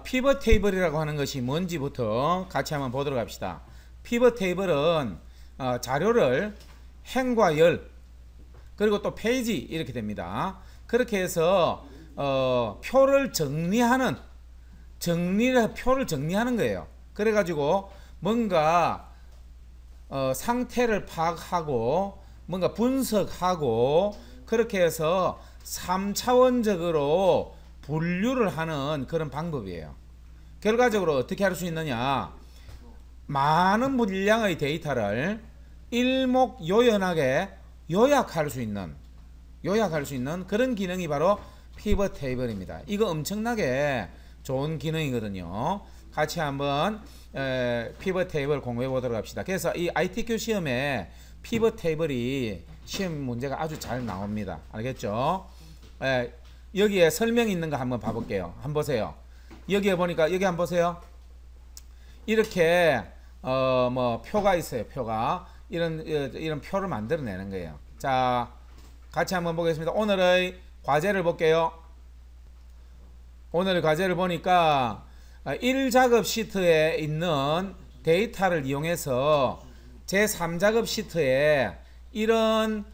피벗 테이블이라고 하는 것이 뭔지부터 같이 한번 보도록 합시다. 피벗 테이블은 자료를 행과 열 그리고 또 페이지 이렇게 됩니다. 그렇게 해서 표를 표를 정리하는 거예요. 그래가지고 뭔가 상태를 파악하고 뭔가 분석하고 그렇게 해서 3차원적으로 분류를 하는 그런 방법이에요. 결과적으로 어떻게 할 수 있느냐, 많은 물량의 데이터를 일목요연하게 요약할 수 있는 그런 기능이 바로 피벗 테이블입니다. 이거 엄청나게 좋은 기능이거든요. 같이 한번 피벗 테이블 공부해 보도록 합시다. 그래서 이 ITQ 시험에 피벗 테이블이 시험 문제가 아주 잘 나옵니다. 알겠죠? 여기에 설명이 있는 거 한번 봐볼게요. 한번 보세요. 여기에 보니까 여기 한번 보세요. 이렇게 뭐 표가 있어요. 표가 이런 표를 만들어내는 거예요. 자, 같이 한번 보겠습니다. 오늘의 과제를 볼게요. 오늘의 과제를 보니까 1작업 시트에 있는 데이터를 이용해서 제3작업 시트에 이런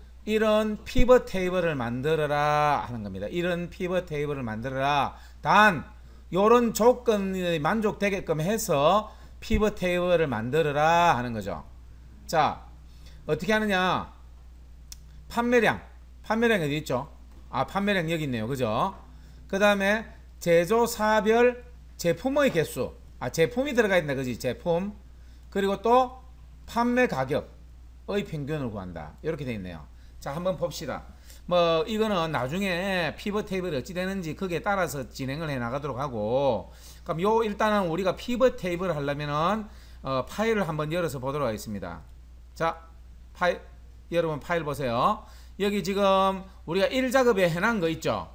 피벗 테이블을 만들어라 하는 겁니다. 이런 피벗 테이블을 만들어라. 단 요런 조건이 만족되게끔 해서 피벗 테이블을 만들어라 하는 거죠. 자, 어떻게 하느냐? 판매량이 어디 있죠? 판매량 여기 있네요. 그죠? 그 다음에 제조사별 제품의 개수. 제품이 들어가 있네. 그지? 제품. 그리고 또 판매 가격의 평균을 구한다. 이렇게 되어 있네요. 자, 한번 봅시다. 뭐 이거는 나중에 피벗 테이블이 어찌 되는지 거기에 따라서 진행을 해 나가도록 하고, 그럼 일단은 우리가 피벗 테이블을 하려면은 파일을 한번 열어서 보도록 하겠습니다. 자, 여러분 파일 보세요. 여기 지금 우리가 1작업에 해놓은 거 있죠?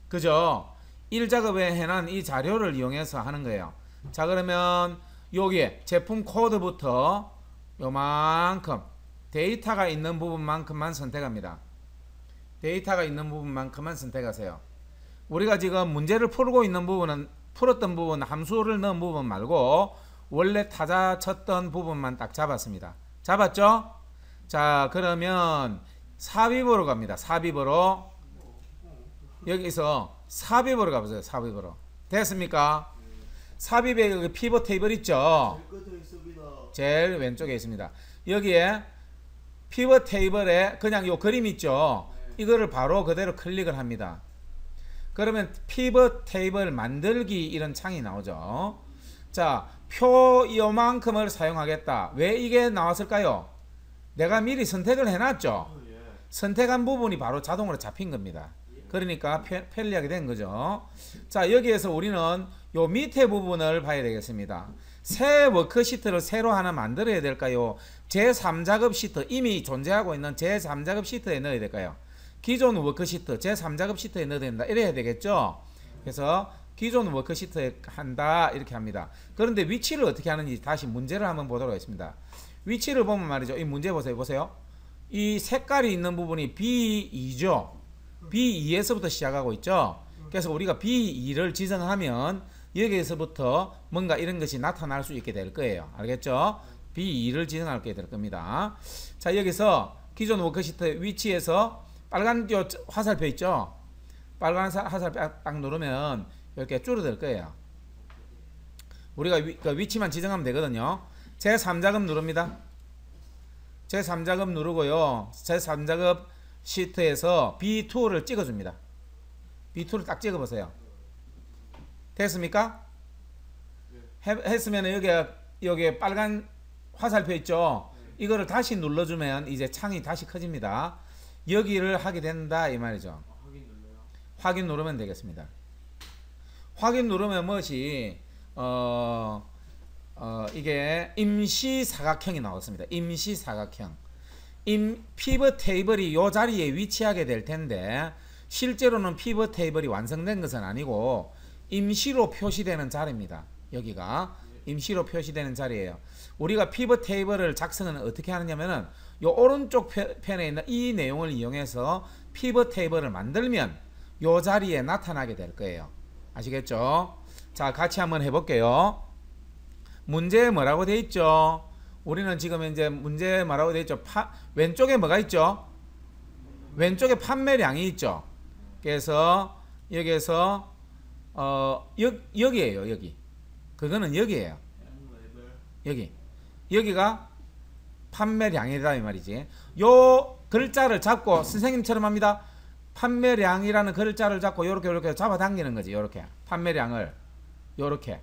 그죠? 1작업에 해놓은 이 자료를 이용해서 하는 거예요. 자, 그러면 여기에 제품 코드부터 요만큼 데이터가 있는 부분만큼만 선택합니다. 데이터가 있는 부분만큼만 선택하세요. 우리가 지금 문제를 풀고 있는 부분은 풀었던 부분, 함수를 넣은 부분 말고 원래 타자 쳤던 부분만 딱 잡았습니다. 잡았죠? 자, 그러면 삽입으로 갑니다. 삽입으로. 여기서 삽입으로 가보세요. 삽입으로. 됐습니까? 삽입에 여기 피벗 테이블 있죠? 제일 왼쪽에 있습니다. 여기에 피벗 테이블에 그냥 요 그림 있죠? 이거를 바로 그대로 클릭을 합니다. 그러면 피벗 테이블 만들기 이런 창이 나오죠. 자, 표 요만큼을 사용하겠다. 왜 이게 나왔을까요? 내가 미리 선택을 해놨죠. 선택한 부분이 바로 자동으로 잡힌 겁니다. 그러니까 편리하게 된 거죠. 자, 여기에서 우리는 요 밑에 부분을 봐야 되겠습니다. 새 워크시트를 새로 하나 만들어야 될까요? 제3작업 시트, 이미 존재하고 있는 제3작업 시트에 넣어야 될까요? 기존 워크시트 제3작업 시트에 넣어야 된다. 이래야 되겠죠. 그래서 기존 워크시트에 한다 이렇게 합니다. 그런데 위치를 어떻게 하는지 다시 문제를 한번 보도록 하겠습니다. 위치를 보면 말이죠. 이 문제 보세요. 이 색깔이 있는 부분이 B2죠. B2에서부터 시작하고 있죠. 그래서 우리가 B2를 지정하면 여기에서부터 뭔가 이런 것이 나타날 수 있게 될 거예요. 알겠죠? B2를 지정하게 될 겁니다. 자, 여기서 기존 워크시트 위치에서 빨간 화살표 있죠? 빨간 화살표 딱 누르면 이렇게 줄어들 거예요. 우리가 그 위치만 지정하면 되거든요. 제3작업 누릅니다. 제3작업 누르고요. 제3작업 시트에서 B2를 찍어줍니다. B2를 딱 찍어보세요. 됐습니까? 했으면 여기에 빨간 화살표 있죠? 이거를 다시 눌러주면 이제 창이 다시 커집니다. 여기를 하게 된다 이 말이죠. 확인 누르면 되겠습니다. 확인 누르면 무엇이 이게 임시 사각형이 나왔습니다. 임시 사각형. 피벗 테이블이 이 자리에 위치하게 될 텐데 실제로는 피벗 테이블이 완성된 것은 아니고 임시로 표시되는 자리입니다. 여기가 임시로 표시되는 자리예요. 우리가 피벗 테이블을 작성은 어떻게 하느냐면은 요 오른쪽 편에 있는 이 내용을 이용해서 피벗 테이블을 만들면 요 자리에 나타나게 될 거예요. 아시겠죠? 자, 같이 한번 해볼게요. 문제에 뭐라고 돼 있죠? 우리는 지금 이제 문제에 뭐라고 돼 있죠? 왼쪽에 뭐가 있죠? 왼쪽에 판매량이 있죠. 그래서 여기에서 여기에요. 여기. 그거는 여기에요. 여기가 판매량이다 이 말이지. 요 글자를 잡고 선생님처럼 합니다. 판매량이라는 글자를 잡고 요렇게 잡아당기는 거지. 요렇게 판매량을 요렇게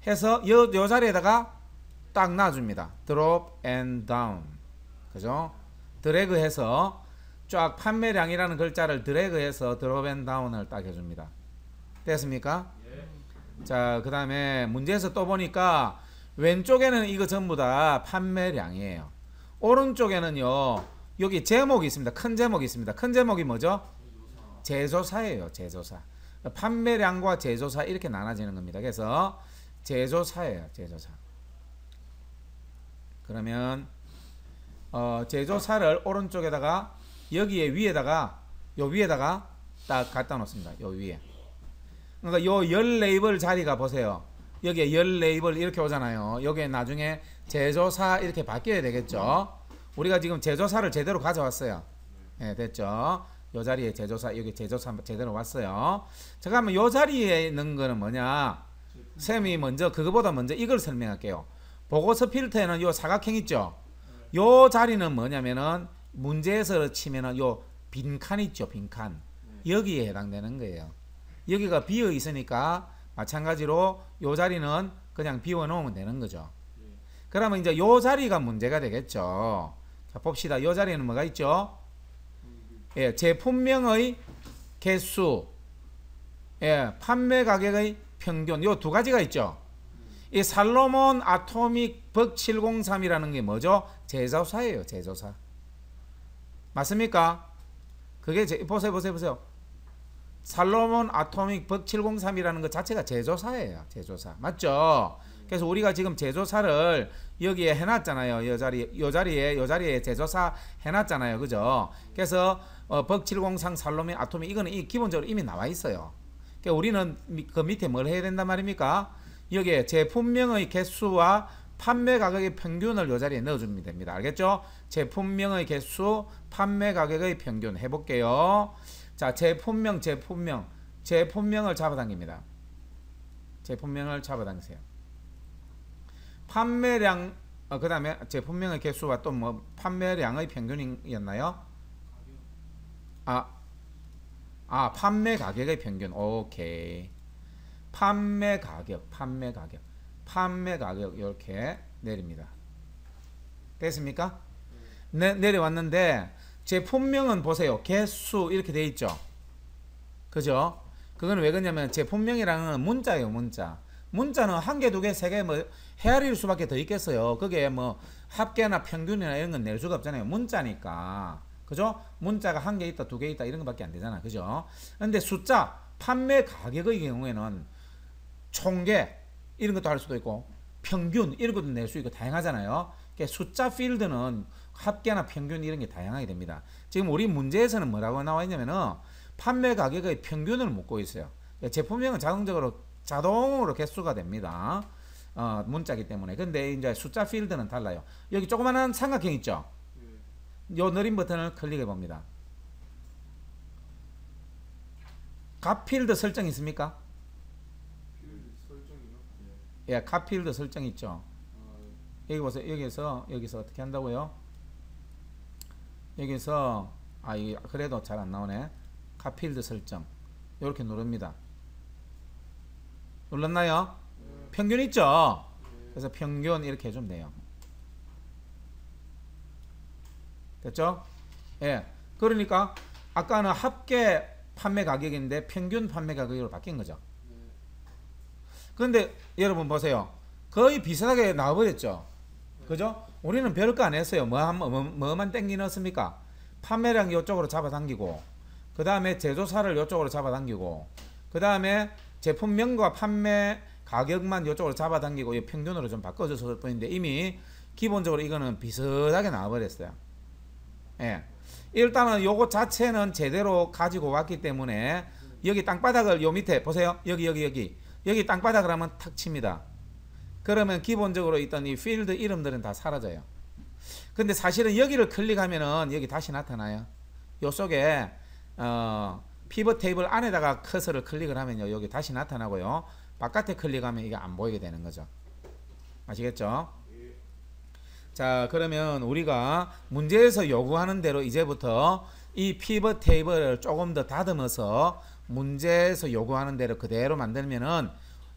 해서 요 자리에다가 딱 놔줍니다. drop and down. 그죠? 드래그 해서 쫙 판매량이라는 글자를 드래그 해서 drop and down을 딱 해줍니다. 됐습니까? 자, 그 다음에 문제에서 또 보니까 왼쪽에는 이거 전부 다 판매량이에요. 오른쪽에는요, 여기 제목이 있습니다. 큰 제목이 있습니다. 큰 제목이 뭐죠? 제조사예요. 제조사. 판매량과 제조사 이렇게 나눠지는 겁니다. 그래서 제조사예요. 제조사. 그러면 제조사를 오른쪽에다가 여기에 위에다가 요 위에다가 딱 갖다 놓습니다. 요 위에. 그러니까 요 열 레이블 자리가 보세요. 여기에 열 레이블 이렇게 오잖아요. 여기에 나중에 제조사 이렇게 바뀌어야 되겠죠. 우리가 지금 제조사를 제대로 가져왔어요. 네, 됐죠. 요 자리에 제조사, 여기 제조사 제대로 왔어요. 자, 그러면 요 자리에 있는 거는 뭐냐? 쌤이 먼저 그거보다 먼저 이걸 설명할게요. 보고서 필터에는 요 사각형 있죠. 요 자리는 뭐냐면은 문제에서 치면은 요 빈칸 있죠. 빈칸. 여기에 해당되는 거예요. 여기가 비어 있으니까 마찬가지로 요 자리는 그냥 비워 놓으면 되는 거죠. 그러면 이제 요 자리가 문제가 되겠죠. 자, 봅시다. 요 자리에는 뭐가 있죠? 예, 제품명의 개수, 예, 판매 가격의 평균, 요 두 가지가 있죠. 이 살로몬 아토믹 벅 703이라는 게 뭐죠? 제조사예요. 제조사. 맞습니까? 그게 보세요. 살로몬 아토믹 벅 703이라는 것 자체가 제조사예요. 제조사. 맞죠? 그래서 우리가 지금 제조사를 여기에 해놨잖아요. 요 자리에 제조사 해놨잖아요. 그죠? 그래서 벅 703 살로몬 아토믹 이거는 기본적으로 이미 나와 있어요. 그러니까 우리는 그 밑에 뭘 해야 된단 말입니까? 여기에 제품명의 개수와 판매 가격의 평균을 요 자리에 넣어주면 됩니다. 알겠죠? 제품명의 개수, 판매 가격의 평균 해볼게요. 자, 제품명을 잡아당깁니다. 제품명을 잡아당기세요. 판매량, 그 다음에 제품명의 개수와 또 뭐 판매량의 평균이었나요? 판매 가격의 평균. 오케이. 판매 가격 이렇게 내립니다. 됐습니까? 내려왔는데 제품명은 보세요. 개수 이렇게 돼 있죠. 그죠? 그거는 왜 그러냐면 제품명이라는 문자예요. 문자는 한 개, 두 개, 세 개 뭐 헤아릴 수밖에 더 있겠어요. 그게 뭐 합계나 평균이나 이런 건 낼 수가 없잖아요. 문자니까. 그죠? 문자가 한 개 있다, 두 개 있다 이런 것밖에 안 되잖아. 그죠? 근데 숫자, 판매 가격의 경우에는 총계 이런 것도 할 수도 있고 평균 이런 것도 낼 수 있고 다양하잖아요. 그러니까 숫자 필드는 합계나 평균 이런 게 다양하게 됩니다. 지금 우리 문제에서는 뭐라고 나와 있냐면은 판매 가격의 평균을 묻고 있어요. 제품명은 자동으로 개수가 됩니다. 문자기 때문에. 근데 이제 숫자 필드는 달라요. 여기 조그마한 삼각형 있죠. 요 느린 버튼을 클릭해 봅니다. 값 필드 설정 있습니까? 예, 값 필드 설정 있죠. 여기 보세요. 여기서 어떻게 한다고요? 여기서 이게 그래도 잘 안 나오네. 값 필드 설정 이렇게 누릅니다. 눌렀나요? 평균 있죠. 그래서 평균 이렇게 해주면 돼요. 됐죠? 예. 그러니까 아까는 합계 판매 가격인데 평균 판매 가격으로 바뀐 거죠. 그런데 여러분 보세요. 거의 비슷하게 나와버렸죠. 그죠? 우리는 별거 안 했어요. 뭐만 땡기 넣었습니까? 판매량 이쪽으로 잡아당기고, 그 다음에 제조사를 이쪽으로 잡아당기고, 그 다음에 제품명과 판매 가격만 이쪽으로 잡아당기고 이 평균으로 좀 바꿔줬을 뿐인데 이미 기본적으로 이거는 비슷하게 나와버렸어요. 예. 일단은 요거 자체는 제대로 가지고 왔기 때문에 여기 땅바닥을 요 밑에 보세요. 여기 여기 땅바닥을 한번 탁 칩니다. 그러면 기본적으로 있던 이 필드 이름들은 다 사라져요. 근데 사실은 여기를 클릭하면은 여기 다시 나타나요. 요 속에 피벗 테이블 안에다가 커서를 클릭을 하면요 여기 다시 나타나고요. 바깥에 클릭하면 이게 안 보이게 되는 거죠. 아시겠죠? 자, 그러면 우리가 문제에서 요구하는 대로 이제부터 이 피벗 테이블을 조금 더 다듬어서 문제에서 요구하는 대로 그대로 만들면은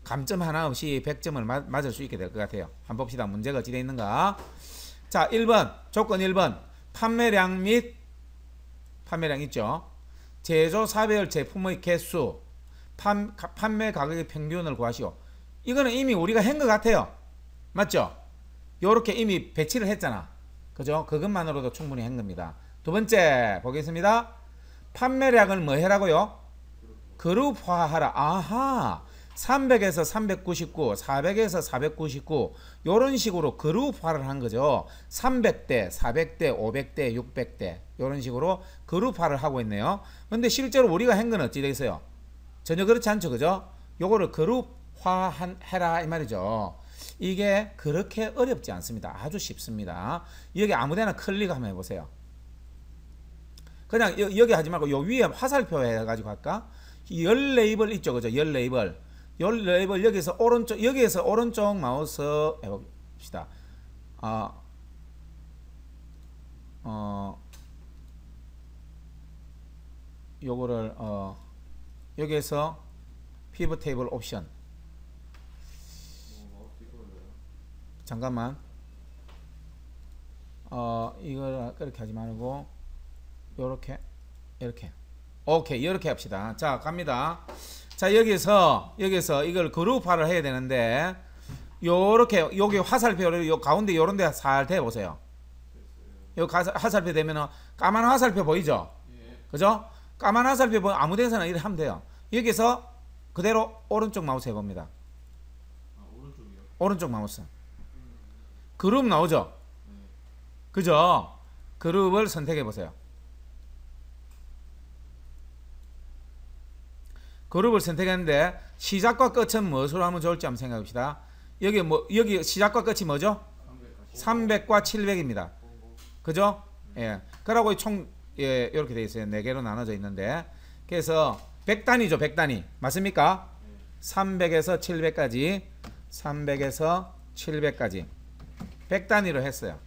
감점 하나 없이 100점을 맞을 수 있게 될 것 같아요. 한번 봅시다. 문제가 어찌 되어 있는가. 자, 1번 조건 1번 판매량 및 판매량 있죠. 제조사별 제품의 개수 판매 가격의 평균을 구하시오. 이거는 이미 우리가 한 것 같아요. 맞죠? 요렇게 이미 배치를 했잖아. 그죠? 그것만으로도 충분히 한 겁니다. 두 번째 보겠습니다. 판매량을 뭐 해라고요? 그룹화하라. 아하, 300에서 399, 400에서 499 요런 식으로 그룹화를 한 거죠. 300대, 400대, 500대, 600대 요런 식으로 그룹화를 하고 있네요. 근데 실제로 우리가 한 건 어찌 돼 있어요? 전혀 그렇지 않죠. 그죠? 요거를 그룹화해라 이 말이죠. 이게 그렇게 어렵지 않습니다. 아주 쉽습니다. 여기 아무데나 클릭 한번 해보세요. 그냥 여기 하지 말고 요 위에 화살표 해가지고 할까? 열 레이블 있죠. 그죠? 열 레이블. 열 레이블 여기서 오른쪽 마우스 해봅시다. 요거를 여기에서 피벗 테이블 옵션. 잠깐만. 이걸 그렇게 하지 말고 요렇게 이렇게. 오케이, 이렇게 합시다. 자, 갑니다. 자, 여기서 이걸 그룹화를 해야 되는데 요렇게 여기 화살표를 요 가운데 요런 데 살 대 보세요. 요 화살표 되면은 까만 화살표 보이죠? 그죠? 까만 화살표 보면 아무 데서나 이렇게 하면 돼요. 여기서 그대로 오른쪽 마우스 해 봅니다. 오른쪽이요? 오른쪽 마우스. 그룹 나오죠? 그죠? 그룹을 선택해 보세요. 그룹을 선택했는데 시작과 끝은 무엇으로 하면 좋을지 한번 생각해 봅시다. 여기 시작과 끝이 뭐죠? 300과 700입니다. 그죠? 예. 그러고 총 이렇게 되어 있어요. 4개로 나눠져 있는데. 그래서 100단위죠. 100단위. 맞습니까? 300에서 700까지. 300에서 700까지. 100단위로 했어요.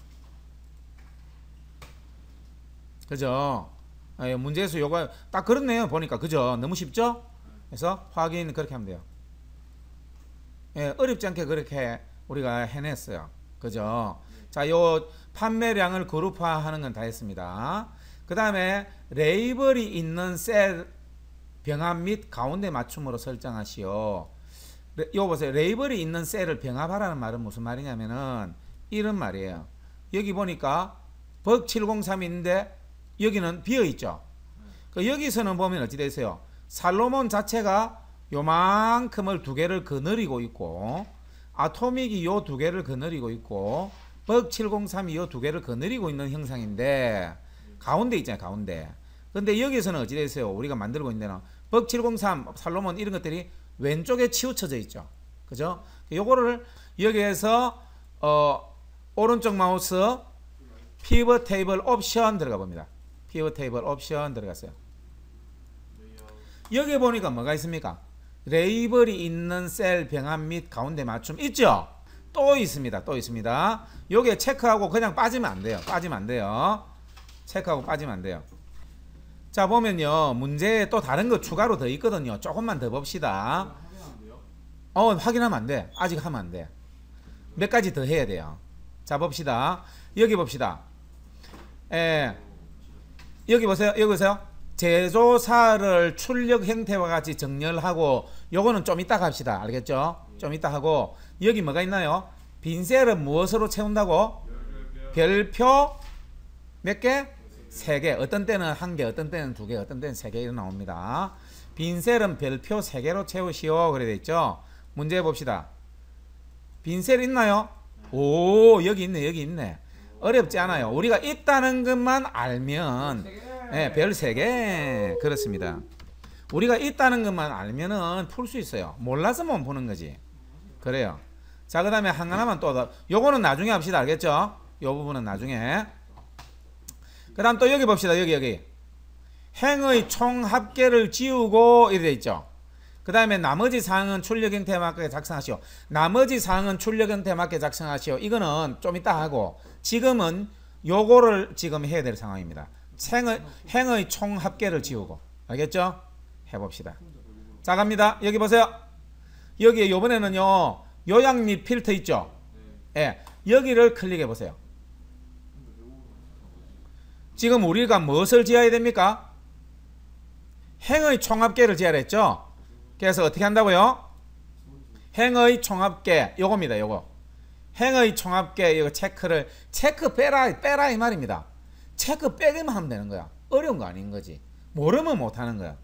그죠? 문제에서 요거 딱 그렇네요. 보니까. 그죠? 너무 쉽죠? 그래서 확인 그렇게 하면 돼요. 예, 어렵지 않게 그렇게 우리가 해냈어요. 그죠? 자, 요 판매량을 그룹화하는 건 다 했습니다. 그 다음에 레이블이 있는 셀 병합 및 가운데 맞춤으로 설정하시오. 요거 보세요. 레이블이 있는 셀을 병합하라는 말은 무슨 말이냐면은 이런 말이에요. 여기 보니까 벅 703인데 여기는 비어있죠. 여기서는 보면 어찌 되세요? 살로몬 자체가 요만큼을 두 개를 거느리고 있고 아토믹이 요 두 개를 거느리고 있고 벅 703이 요 두 개를 거느리고 있는 형상인데 가운데 있잖아요. 가운데. 근데 여기서는 어찌 되세요? 우리가 만들고 있는 데는 벅 703, 살로몬 이런 것들이 왼쪽에 치우쳐져 있죠. 그죠? 요거를 여기에서 오른쪽 마우스 피벗 테이블 옵션 들어가 봅니다. 피벗 테이블 옵션 들어갔어요. 여기 보니까 뭐가 있습니까? 레이블이 있는 셀 병합 및 가운데 맞춤 있죠? 또 있습니다. 또 있습니다. 요게 체크하고 그냥 빠지면 안 돼요. 빠지면 안 돼요. 체크하고 빠지면 안 돼요. 자, 보면요. 문제에 또 다른 거 추가로 더 있거든요. 조금만 더 봅시다. 확인하면 안 돼. 아직 하면 안 돼. 몇 가지 더 해야 돼요. 자, 봅시다. 여기 봅시다. 여기 보세요. 여기 보세요. 제조사를 출력 형태와 같이 정렬하고 요거는 좀 이따 합시다. 알겠죠? 좀 이따 하고 여기 뭐가 있나요? 빈 셀은 무엇으로 채운다고? 별표 몇 개? 3개. 어떤 때는 1개, 어떤 때는 2개, 어떤 때는 3개 이렇게 나옵니다. 빈 셀은 별표 3개로 채우시오. 그래 되어있죠? 문제 봅시다. 빈 셀 있나요? 오, 여기 있네. 여기 있네. 어렵지 않아요. 우리가 있다는 것만 알면 별 3개. 그렇습니다. 우리가 있다는 것만 알면은 풀 수 있어요. 몰라서 못 푸는 거지. 그래요. 자, 그 다음에 하나만 또, 요거는 나중에 합시다. 알겠죠? 요 부분은 나중에. 그 다음 또 여기 봅시다. 여기. 행의 총 합계를 지우고 이래 돼 있죠. 그 다음에 나머지 사항은 출력 형태에 맞게 작성하시오. 나머지 사항은 출력 형태에 맞게 작성하시오. 이거는 좀 이따 하고, 지금은 요거를 지금 해야 될 상황입니다. 행의 총 합계를 지우고. 알겠죠? 해봅시다. 자, 갑니다. 여기 보세요. 여기에 요번에는요, 요약 및 필터 있죠? 예. 여기를 클릭해 보세요. 지금 우리가 무엇을 지어야 됩니까? 행의 총합계를 지어야 했죠? 그래서 어떻게 한다고요? 행의 총합계, 요겁니다. 요거. 행의 총합계, 이거 체크 빼라 이 말입니다. 체크 빼기만 하면 되는 거야. 어려운 거 아닌 거지. 모르면 못 하는 거야.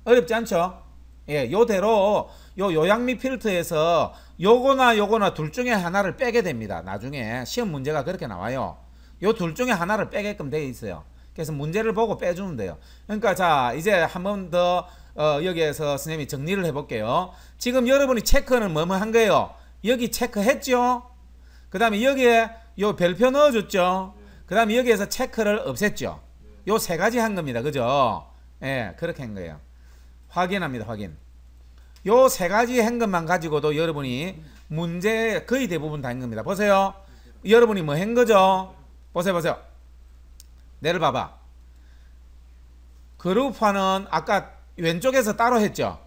어렵지 않죠? 예, 요대로 요약 및 필터에서 요거나 둘 중에 하나를 빼게 됩니다. 나중에 시험 문제가 그렇게 나와요. 요 둘 중에 하나를 빼게끔 되어 있어요. 그래서 문제를 보고 빼주면 돼요. 그러니까 자, 이제 한 번 더 여기에서 선생님이 정리를 해볼게요. 지금 여러분이 체크는 뭐뭐 한 거예요? 여기 체크했죠? 그 다음에 여기에 요 별표 넣어줬죠? 그 다음에 여기에서 체크를 없앴죠? 요 세 가지 한 겁니다. 그죠? 예, 그렇게 한 거예요. 확인합니다. 확인. 요 세 가지 한 것만 가지고도 여러분이 문제 거의 대부분 다 한 겁니다. 보세요. 여러분이 뭐 한 거죠? 보세요. 내를 봐봐. 그룹화는 아까 왼쪽에서 따로 했죠?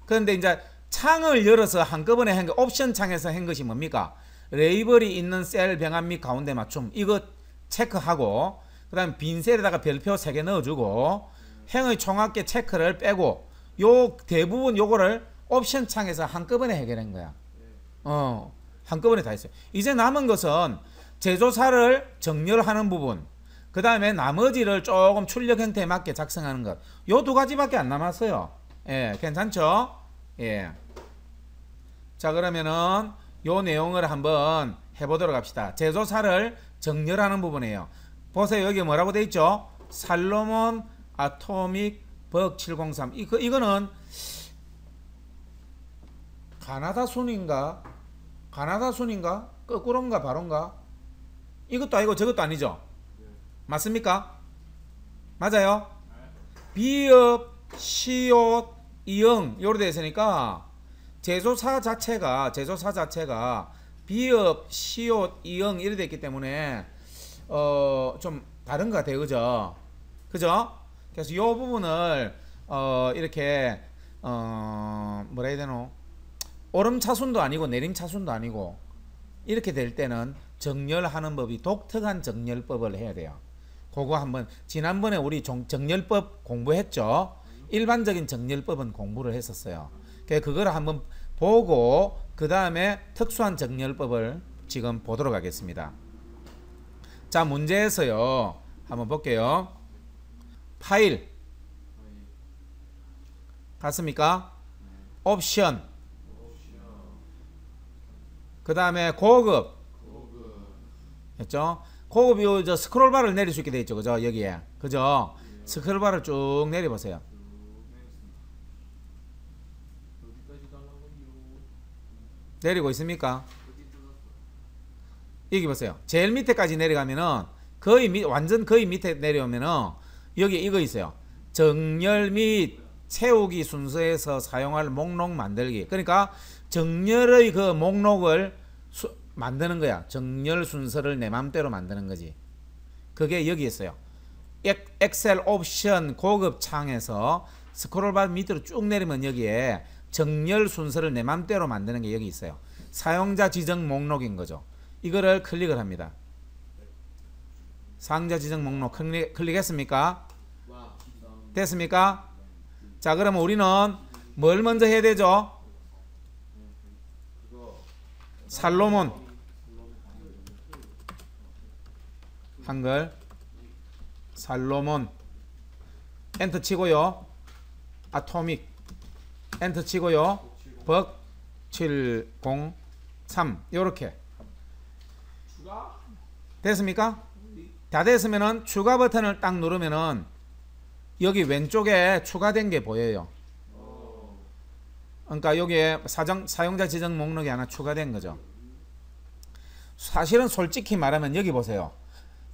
그런데 이제 창을 열어서 한꺼번에 한 거, 옵션 창에서 한 것이 뭡니까? 레이블이 있는 셀 병합 및 가운데 맞춤. 이거 체크하고, 그 다음에 빈 셀에다가 별표 3개 넣어주고, 행의 총합계 체크를 빼고, 요 대부분 요거를 옵션 창에서 한꺼번에 해결한 거야. 한꺼번에 다 했어요. 이제 남은 것은 제조사를 정렬하는 부분, 그 다음에 나머지를 조금 출력 형태에 맞게 작성하는 것. 요 두 가지밖에 안 남았어요. 예, 괜찮죠? 예. 자, 그러면은 요 내용을 한번 해보도록 합시다. 제조사를 정렬하는 부분이에요. 보세요. 여기 뭐라고 돼 있죠? 살로몬 아토믹 벅 703. 이거는 가나다 순인가? 거꾸로인가 바로인가? 이것도 아니고 저것도 아니죠? 맞습니까? 맞아요? 비읍, 시옷, 이응 요로 되어 있으니까 제조사 자체가 비읍, 시옷, 이응 이렇게 되어 있기 때문에 좀 다른 것 같아요. 그죠? 그래서 이 부분을 이렇게 뭐라 해야 되노? 오름차순도 아니고 내림차순도 아니고 이렇게 될 때는 정렬하는 법이 독특한 정렬법을 해야 돼요. 그거 한번 지난번에 우리 정렬법 공부했죠. 일반적인 정렬법은 공부를 했었어요. 그걸 한번 보고 그 다음에 특수한 정렬법을 지금 보도록 하겠습니다. 자, 문제에서요 한번 볼게요. 파일 갔습니까? 옵션, 그 다음에 고급 했죠? 고급 요 저 스크롤바를 내릴 수 있게 돼 있죠. 그죠? 여기에. 그죠? 스크롤바를 쭉 내려보세요. 내리고 있습니까? 여기 보세요. 제일 밑에까지 내려가면은 완전 거의 밑에 내려오면은 여기 이거 있어요. 정렬 및 채우기 순서에서 사용할 목록 만들기. 그러니까 정렬의 그 목록을 만드는 거야. 정렬 순서를 내 맘대로 만드는 거지. 그게 여기 있어요. 엑셀 옵션 고급 창에서 스크롤바 밑으로 쭉 내리면 여기에 정렬 순서를 내 맘대로 만드는 게 여기 있어요. 사용자 지정 목록인 거죠. 이거를 클릭을 합니다. 사용자 지정 목록 클릭했습니까? 됐습니까? 자, 그러면 우리는 뭘 먼저 해야 되죠? 살로몬 한글 살로몬 엔터 치고요. 아토믹 엔터 치고요. 벅 703 요렇게 됐습니까? 다 됐으면은 추가 버튼을 딱 누르면은 여기 왼쪽에 추가된 게 보여요. 그러니까 여기에 사용자 지정 목록이 하나 추가된 거죠. 사실은 솔직히 말하면 여기 보세요.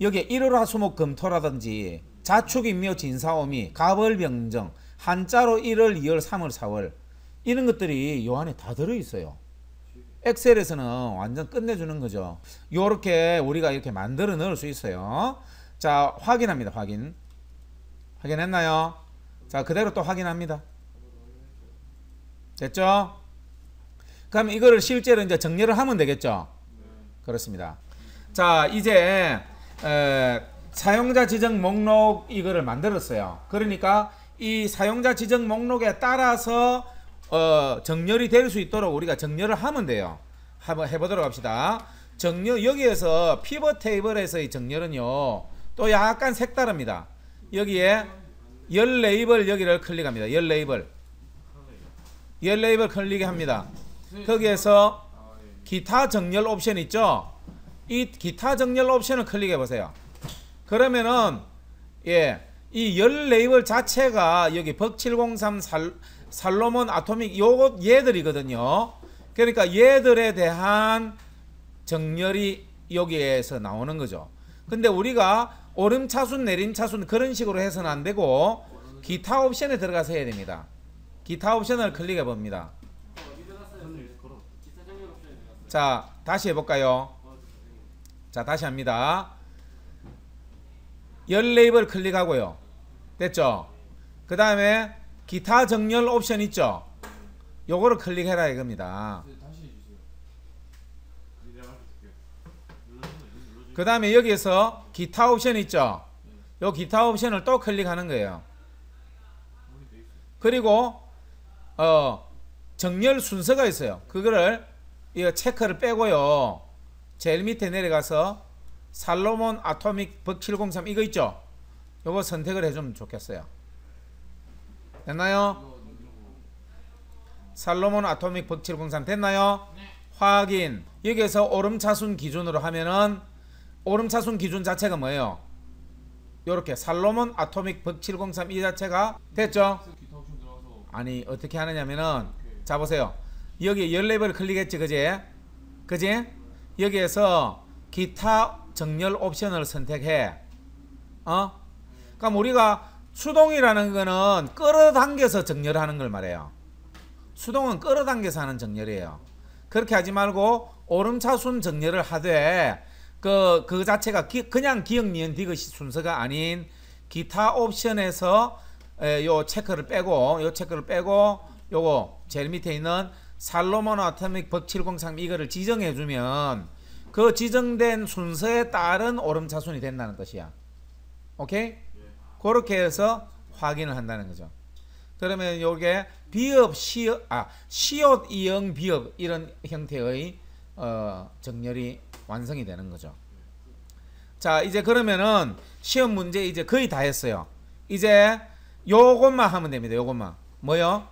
여기에 일월화수목금토라든지 자축인묘 진사오미 가벌병정 한자로 1월 2월 3월 4월 이런 것들이 요 안에 다 들어있어요. 엑셀에서는 완전 끝내주는 거죠. 요렇게 우리가 이렇게 만들어 넣을 수 있어요. 자, 확인합니다. 확인했나요? 자, 그대로 또 확인합니다. 됐죠? 그럼 이거를 실제로 이제 정렬을 하면 되겠죠? 그렇습니다. 자, 이제 사용자 지정 목록 이거를 만들었어요. 그러니까 이 사용자 지정 목록에 따라서 정렬이 될 수 있도록 우리가 정렬을 하면 돼요. 한번 해보도록 합시다. 정렬, 여기에서 피벗 테이블에서의 정렬은요 또 약간 색다릅니다. 여기에 열 레이블 여기를 클릭합니다. 열 레이블 클릭합니다. 거기에서 기타 정렬 옵션 있죠? 이 기타 정렬 옵션을 클릭해 보세요. 그러면은 이 열 레이블 자체가 여기 벅703 살로몬 아토믹 요거 얘들이거든요. 그러니까 얘들에 대한 정렬이 여기에서 나오는 거죠. 근데 우리가 오름차순 내림차순 그런 식으로 해서는 안 되고 기타 옵션에 들어가서 해야 됩니다. 기타 옵션을 클릭해 봅니다. 자, 다시 해볼까요? 자, 다시 합니다. 열 레이블 클릭하고요. 됐죠? 그 다음에 기타 정렬 옵션 있죠? 요거를 클릭해라 이겁니다. 그 다음에 여기에서 기타 옵션 있죠? 요 기타 옵션을 또 클릭하는 거예요. 그리고 정렬 순서가 있어요. 그거를 이 체크를 빼고요. 제일 밑에 내려가서 살로몬 아토믹 벅703 이거 있죠? 요거 선택을 해주면 좋겠어요. 됐나요? 살로몬 아토믹 벅703 됐나요? 확인. 여기에서 오름차순 기준으로 하면은 오름차순 기준 자체가 뭐예요? 요렇게 살로몬 아토믹 벅703 이 자체가 됐죠? 아니 어떻게 하느냐면은 자 보세요. 여기 열 레벨을 클릭했지 그지? 여기에서 기타 정렬 옵션을 선택해. 그럼 우리가 수동이라는 거는 끌어당겨서 정렬하는 걸 말해요. 수동은 끌어당겨서 하는 정렬이에요. 그렇게 하지 말고 오름차순 정렬을 하되 그 자체가 그냥 기역 니은 디귿 순서가 아닌 기타 옵션에서 요 체크를 빼고 요거 제일 밑에 있는 살로몬 아토믹 벅703 이거를 지정해 주면 그 지정된 순서에 따른 오름차순이 된다는 뜻이야. 오케이? 그렇게 해서 확인을 한다는 거죠. 그러면 요게 비읍, 시옷, 이응, 비읍 이런 형태의 정렬이 완성이 되는 거죠. 자, 이제 그러면은 시험 문제 이제 거의 다 했어요. 이제 요것만 하면 됩니다. 요것만. 뭐요?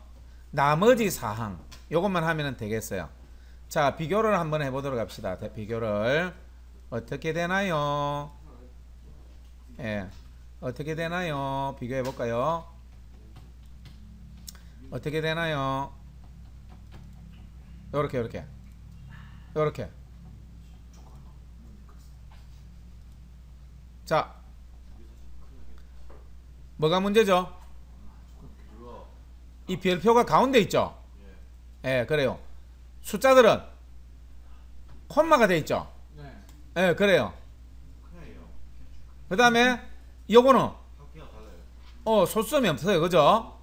나머지 사항. 요것만 하면 되겠어요. 자, 비교를 한번 해보도록 합시다. 비교를 어떻게 되나요? 어떻게 되나요? 비교해 볼까요? 어떻게 되나요? 요렇게 자, 뭐가 문제죠? 이 별표가 가운데 있죠? 그래요. 숫자들은 콤마가 돼 있죠? 그래요. 그 다음에 요거는 소점이 없어요. 그죠?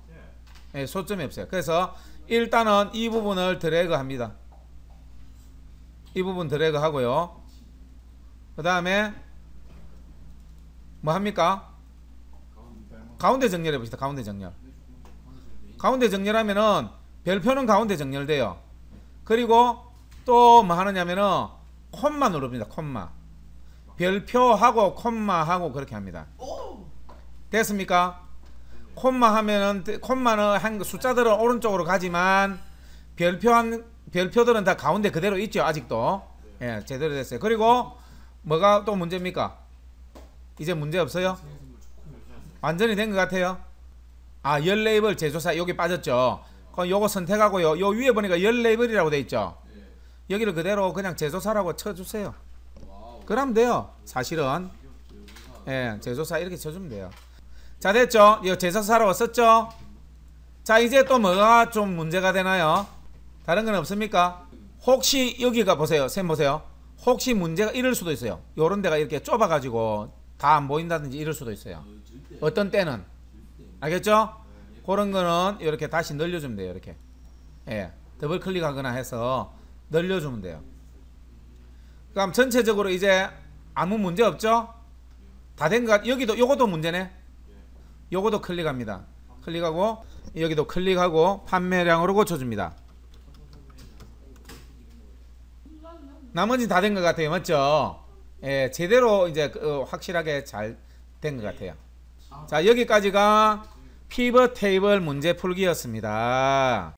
소점이 없어요. 그래서 일단은 이 부분을 드래그 합니다. 이 부분 드래그 하고요. 그 다음에 뭐 합니까? 가운데 정렬해 봅시다. 가운데 정렬하면은 별표는 가운데 정렬돼요. 그리고 또 뭐 하느냐면은 콤마 누릅니다. 콤마. 별표하고 콤마하고 그렇게 합니다. 됐습니까? 콤마 하면은 콤마는 숫자들은 오른쪽으로 가지만 별표들은 다 가운데 그대로 있죠. 아직도. 제대로 됐어요. 그리고 뭐가 또 문제입니까? 이제 문제 없어요? 완전히 된 것 같아요. 아, 열 레이블 제조사 여기 빠졌죠. 그럼 요거 선택하고요. 요 위에 보니까 열 레이블이라고 돼 있죠. 예. 여기를 그대로 그냥 제조사라고 쳐주세요. 와우. 그러면 돼요. 사실은 예, 제조사 이렇게 쳐주면 돼요. 자, 됐죠? 이거 제조사라고 썼죠? 자, 이제 또 뭐가 좀 문제가 되나요? 다른 건 없습니까? 혹시 여기가 보세요. 셈 보세요. 혹시 문제가 이럴 수도 있어요. 요런 데가 이렇게 좁아가지고 다 안 보인다든지 이럴 수도 있어요. 어떤 때는. 알겠죠? 그런 거는 이렇게 다시 늘려주면 돼요. 이렇게. 예. 더블 클릭하거나 해서 늘려주면 돼요. 그럼 전체적으로 이제 아무 문제 없죠? 다 된 것, 여기도, 요것도 문제네? 요것도 클릭합니다. 클릭하고, 여기도 클릭하고, 판매량으로 고쳐줍니다. 나머지 다 된 것 같아요. 맞죠? 예, 제대로 이제 확실하게 잘 된 것 같아요. 자, 여기까지가 피벗 테이블 문제 풀기였습니다.